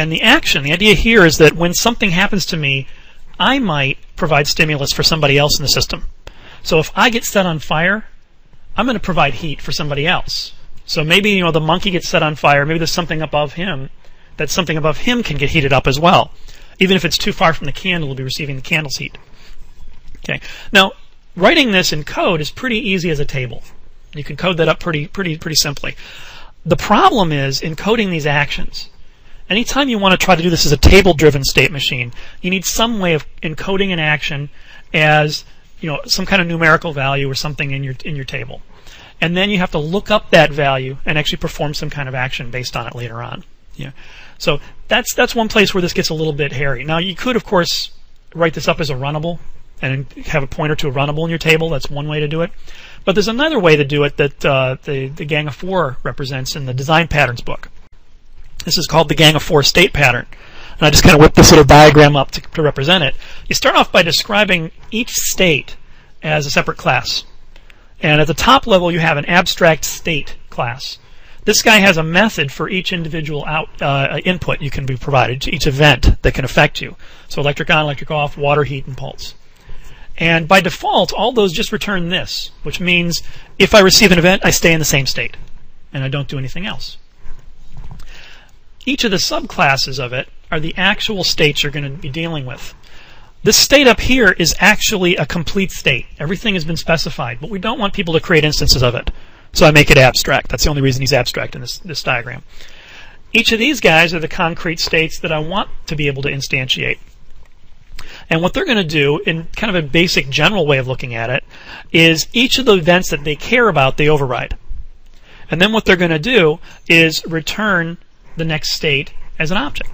And the action, the idea here is that when something happens to me, I might provide stimulus for somebody else in the system. So if I get set on fire, I'm going to provide heat for somebody else. So maybe the monkey gets set on fire, maybe there's something above him, that something above him can get heated up as well. Even if it's too far from the candle, it'll be receiving the candle's heat. Okay. Now, writing this in code is pretty easy as a table. You can code that up pretty simply. The problem is encoding these actions. Anytime you want to try to do this as a table-driven state machine, you need some way of encoding an action as some kind of numerical value or something in your table. And then you have to look up that value and actually perform some kind of action based on it later on. Yeah. So that's one place where this gets a little bit hairy. Now you could, of course, write this up as a runnable and have a pointer to a runnable in your table. That's one way to do it. But there's another way to do it that the Gang of Four represents in the design patterns book. This is called the Gang of Four state pattern. And I just kind of whipped this little diagram up to represent it. You start off by describing each state as a separate class. And at the top level, you have an abstract state class. This guy has a method for each individual input you can be provided, each event that can affect you. So electric on, electric off, water, heat, and pulse. And by default, all those just return this, which means if I receive an event, I stay in the same state, and I don't do anything else. Each of the subclasses of it are the actual states you're going to be dealing with. This state up here is actually a complete state. Everything has been specified, but we don't want people to create instances of it. So I make it abstract. That's the only reason he's abstract in this diagram. Each of these guys are the concrete states that I want to be able to instantiate. And what they're going to do, in kind of a basic general way of looking at it, is each of the events that they care about, they override. And then what they're going to do is return the next state as an object.